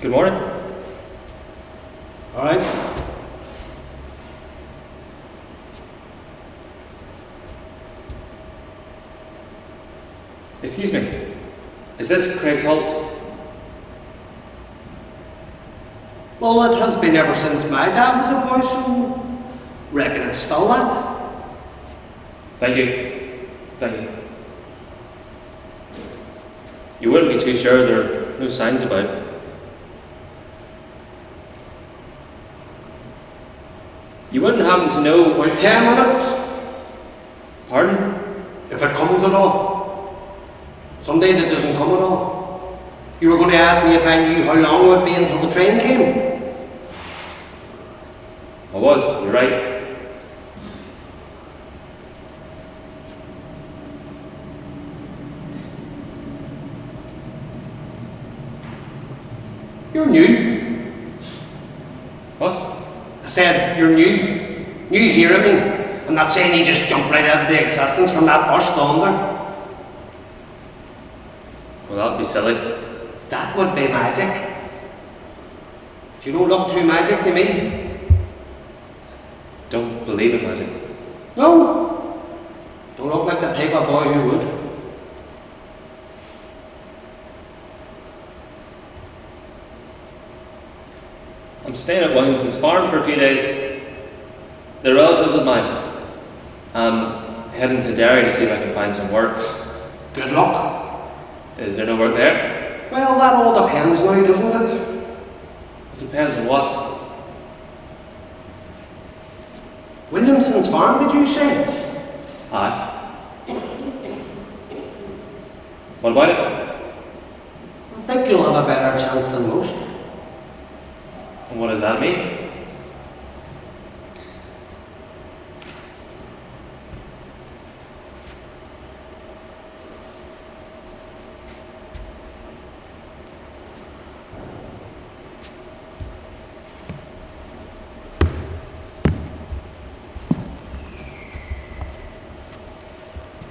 Good morning. All right. Excuse me. Is this Craig's Holt? Well, it has been ever since my dad was a boy, so reckon it's still that. Thank you. Thank you. You wouldn't be too sure there are no signs about it. You wouldn't happen to know... About 10 minutes, Pardon? if it comes at all. Some days it doesn't come at all. You were going to ask me if I knew how long it would be until the train came. I was, you're right. You're new. What? I said, you're new. New here, I mean. I'm not saying you just jumped right out of the existence from that bush thunder. Well, that'd be silly. That would be magic. Do you don't look too magic to me? Don't believe in magic. No. Don't look like the type of boy who would. I'm staying at Williamson's farm for a few days. They're relatives of mine. I'm heading to Derry to see if I can find some work. Good luck. Is there no work there? Well, that all depends now, doesn't it? It depends on what. Williamson's farm, did you say? Aye. What about it? I think you'll have a better chance than most. And what does that mean?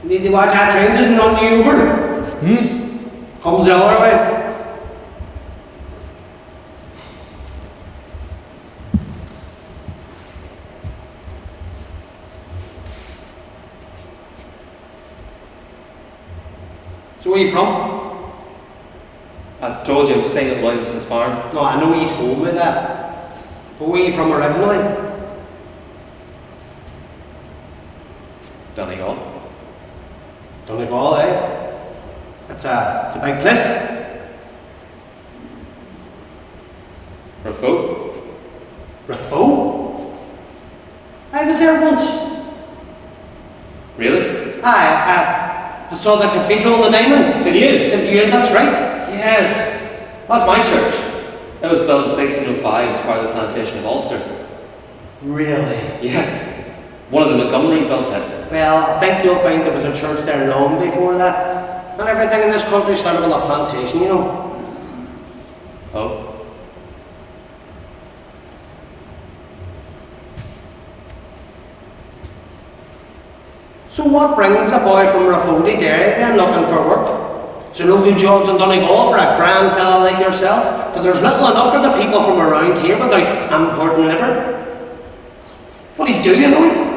You need to watch that train doesn't run you over. Comes the other way. So where are you from? I told you I'm staying at Williamson's farm. No, I know you told me that. But where are you from originally? Donegal. Donegal, eh? It's a big place. Rafo. Rafo? I was there once. Really? I saw the cathedral in the diamond. St. Ewan. St. Ewan, that's right. Yes. That's my church. That was built in 1605 as part of the plantation of Ulster. Really? Yes. One of the Montgomerys built it. Well, I think you'll find there was a church there long before that. Not everything in this country started with a plantation, you know. Oh. So what brings a boy from Rafo to Derry then looking for work? So no good jobs in Donegal for a grand fella like yourself? For there's little enough for the people from around here without importing labour. What do you know?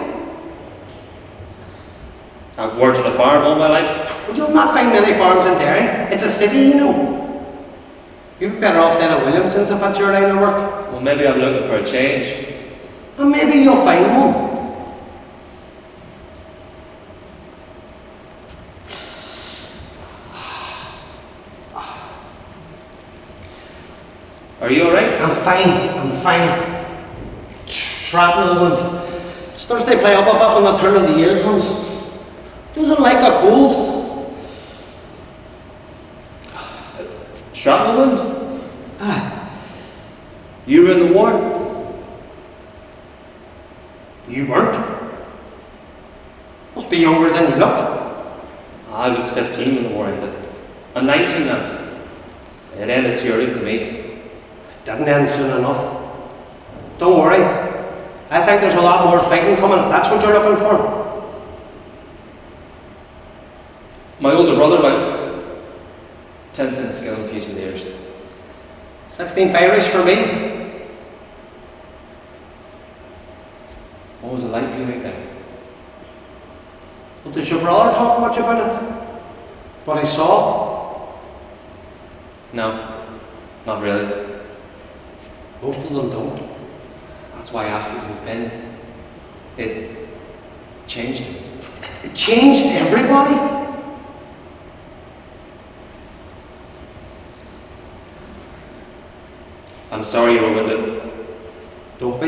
I've worked on a farm all my life. Well, you'll not find many farms in Derry. It's a city, you know. You'd be better off staying at Williamson's if that's your line of work. Well, maybe I'm looking for a change. And maybe you'll find one. Are you alright? I'm fine. Shrapnel and it's Thursday play up when the turn of the year comes. Doesn't like a cold. Shrapnel wound? Ah, You were in the war? you weren't. Must be younger than you look. I was 15 when the war ended. I'm 19 now. It ended too early for me. Didn't end soon enough. Don't worry. I think there's a lot more fighting coming if that's what you're looking for. My older brother went 10th in skill in Fusiliers. 16 Irish for me. What was it like for you back then? But does your brother talk much about it? What he saw? No, not really. Most of them don't. That's why I asked you to move in. It changed you. It changed everybody. I'm sorry you were wounded. Don't be.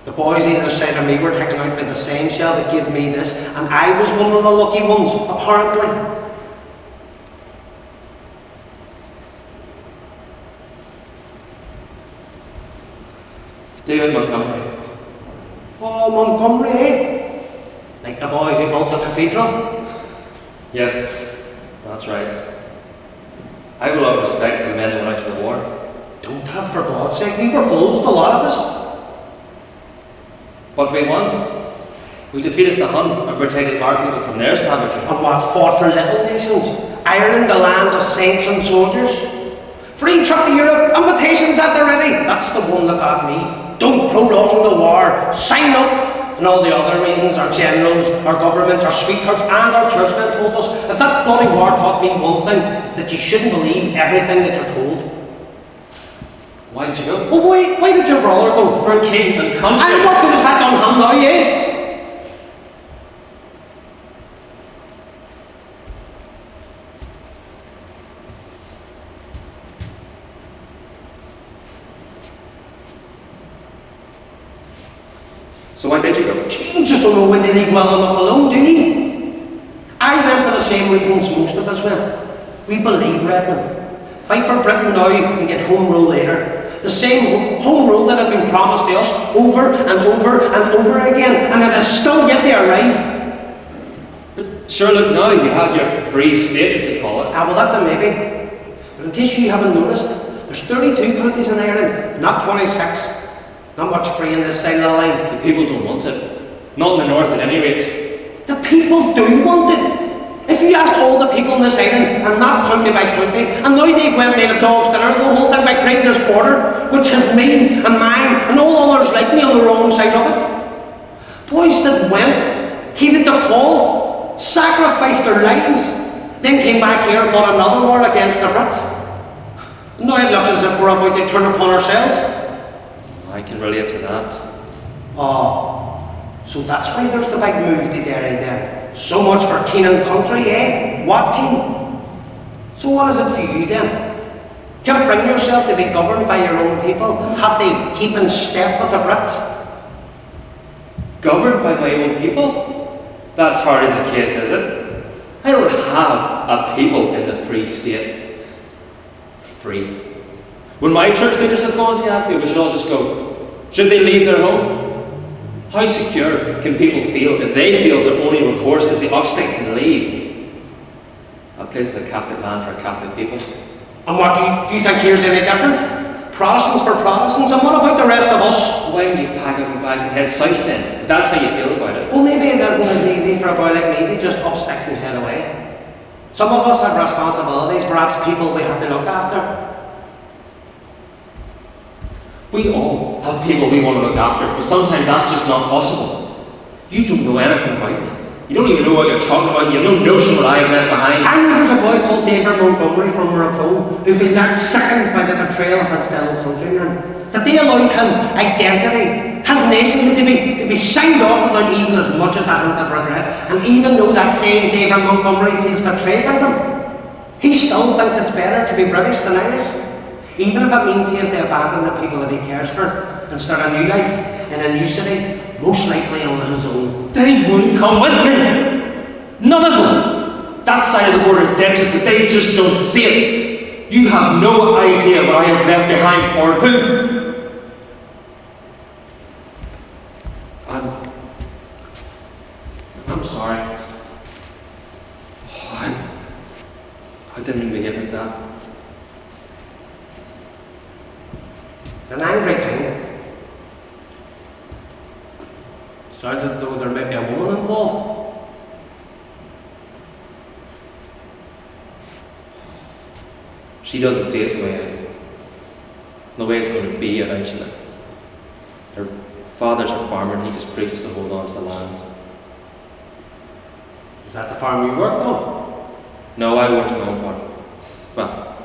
The boys either side of me were taken out by the same shell that gave me this, and I was one of the lucky ones, apparently. David Montgomery. Oh, Montgomery, eh? Like the boy who built the cathedral? Yes, that's right. I have a lot of respect for the men who went out to the war. Don't have, for God's sake. We were fools, the lot of us. But we won. We defeated the Hun and protected our people from their savagery. And what fought for little nations? Ireland, the land of saints and soldiers. Free trip to Europe, invitations at the ready. That's the one that got me. Don't prolong the war. Sign up. And all the other reasons our generals, our governments, our sweethearts and our churchmen told us. If that bloody war taught me one thing, it's that you shouldn't believe everything that you're told. Why did you go? Well, why did your brother go? For king and country. And what good has that done him now, yeah? So why did you go? You just don't know when they leave well enough alone, do you? I went for the same reasons most of us went. We believe Redmond. Fight for Britain now and get home rule later. The same home rule that had been promised to us over and over and over again, and it has still yet to arrive. But sure, look, now you have your free state, as they call it. Ah, well, that's a maybe. But in case you haven't noticed, there's 32 counties in Ireland, not 26. Not much free in this side of the line. The people don't want it. Not in the north at any rate. The people do want it. If you asked all the people in this island, and not county by county, and now they've went and made a dog's dinner, the whole thing by creating this border, which has me and mine and all others like me on the wrong side of it. Boys that went, heeded the call, sacrificed their lives, then came back here and fought another war against the Brits. Now it looks as if we're about to turn upon ourselves. I can relate to that. Oh, so that's why there's the big move to Derry then. So much for king and country, eh? What king? So what is it for you then? Can't bring yourself to be governed by your own people? Have to keep in step with the Brits? Governed by my own people? That's hardly the case, is it? I don't have a people in the Free State. Free. When my church leaders have gone to ask me, we should all just go. Should they leave their home? How secure can people feel if they feel their only recourse is the up sticks and leave? A place is a Catholic land for Catholic people. And what do you think here's any different? Protestants for Protestants, and what about the rest of us? Why don't you pack up your bags and head south then, if that's how you feel about it? Well, maybe it isn't as easy for a boy like me to just up sticks and head away. Some of us have responsibilities, perhaps people we have to look after. We all have people we want to look after, but sometimes that's just not possible. You don't know anything about me. You don't even know what you're talking about. You have no notion what I have left behind. I know there's a boy called David Montgomery from Willowfield who feels that sickened by the betrayal of his fellow countrymen. That they allowed his identity, his nationhood to be signed off without even as much as a hint of regret. And even though that same David Montgomery feels betrayed by them, he still thinks it's better to be British than Irish. Even if it means he has to abandon the people that he cares for and start a new life in a new city, most likely on his own. They wouldn't come with me. None of them. That side of the border is dead, just that they just don't see it. You have no idea what I have left behind or who. I'm sorry. I didn't mean to behave like that. It's an angry thing. Sounds as though there might be a woman involved. She doesn't see it the way I do. the way it's going to be eventually. Their father's a farmer and he just preaches to hold on to the land. Is that the farm you worked on? No, I worked on my own farm. Well,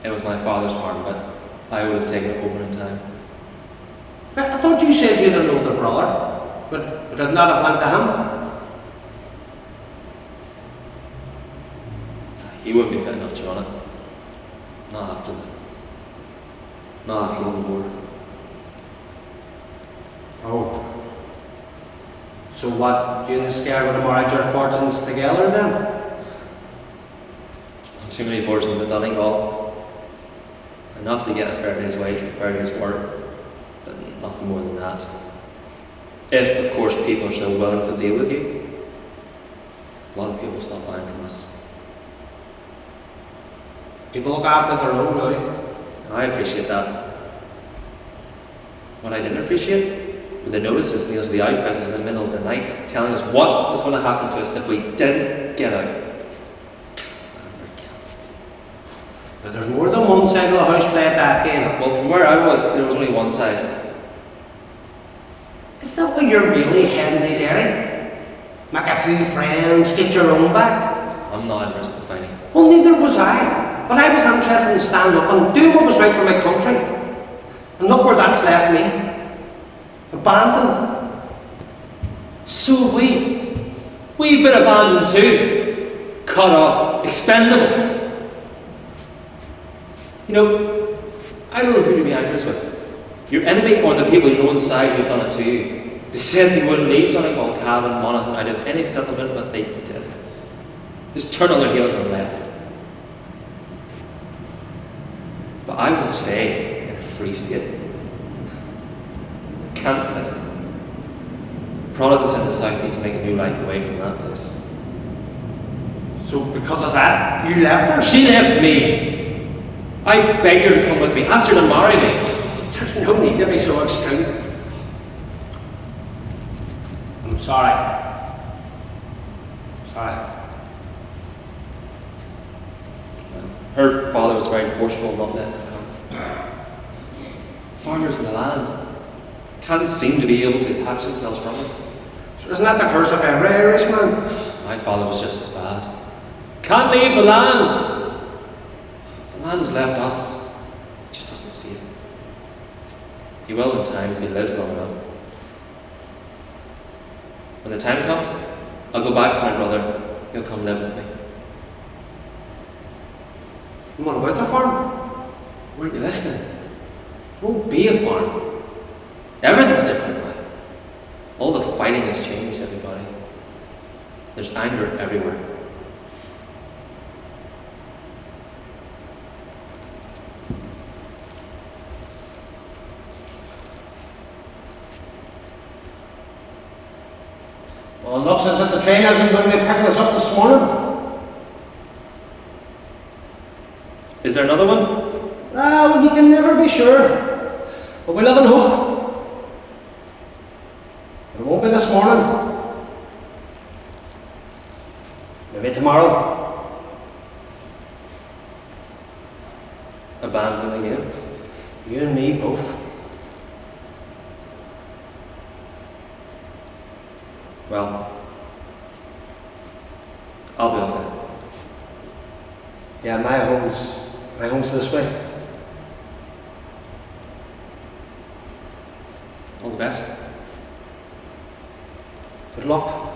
it was my father's farm, but I would have taken it over in time. I thought you said you had an older brother, but did not have went to him. He wouldn't be fit enough to run it. Not after the war. Oh. So what, you and the scare would have married your fortunes together then? Too many fortunes in Donegal. Enough to get a fair day's wage and a fair day's work, but nothing more than that. If, of course, people are still willing to deal with you. A lot of people stop buying from us. People look after their own, really. I appreciate that. What I didn't appreciate were the notices near the outhouses in the middle of the night telling us what was going to happen to us if we didn't get out. But there's more than one side of the house play at that game. Well, from where I was, there was only one side. Is that what you're really heading to, Derry? Make a few friends, get your own back? I'm not interested in fighting. Well, neither was I. But I was interested in stand up and do what was right for my country. And look where that's left me. Abandoned. So have we. We've been abandoned too. Cut off. Expendable. You know, I don't know who to be angry with. Your enemy or the people you know inside who've done it to you. They said they wouldn't leave Donegal, Cavan, Monaghan out of any settlement, but they did. Just turned on their heels and left. But I will stay in a free state. Can't stay. Protestants in the south need to make a new life away from that place. So because of that, you left her? She left me. I begged her to come with me, asked her to marry me. There's no need to be so extreme. I'm sorry. Sorry. Her father was very forceful not letting her come. Farmers in the land can't seem to be able to detach themselves from it. So isn't that the curse of every Irishman? My father was just as bad. Can't leave the land. The land's left us. He just doesn't see it. He will in time if he lives long enough. When the time comes, I'll go back for my brother. He'll come live with me. And what about the farm? Weren't you listening? It won't be a farm. Everything's different now. All the fighting has changed everybody. There's anger everywhere. Well, it looks as if the train isn't going to be picking us up this morning. Is there another one? Well, you can never be sure. But we live in hope. It won't be this morning. Maybe tomorrow. Abandoning you? You and me both. Well, I'll be off then. Yeah, my home's this way. All the best. Good luck.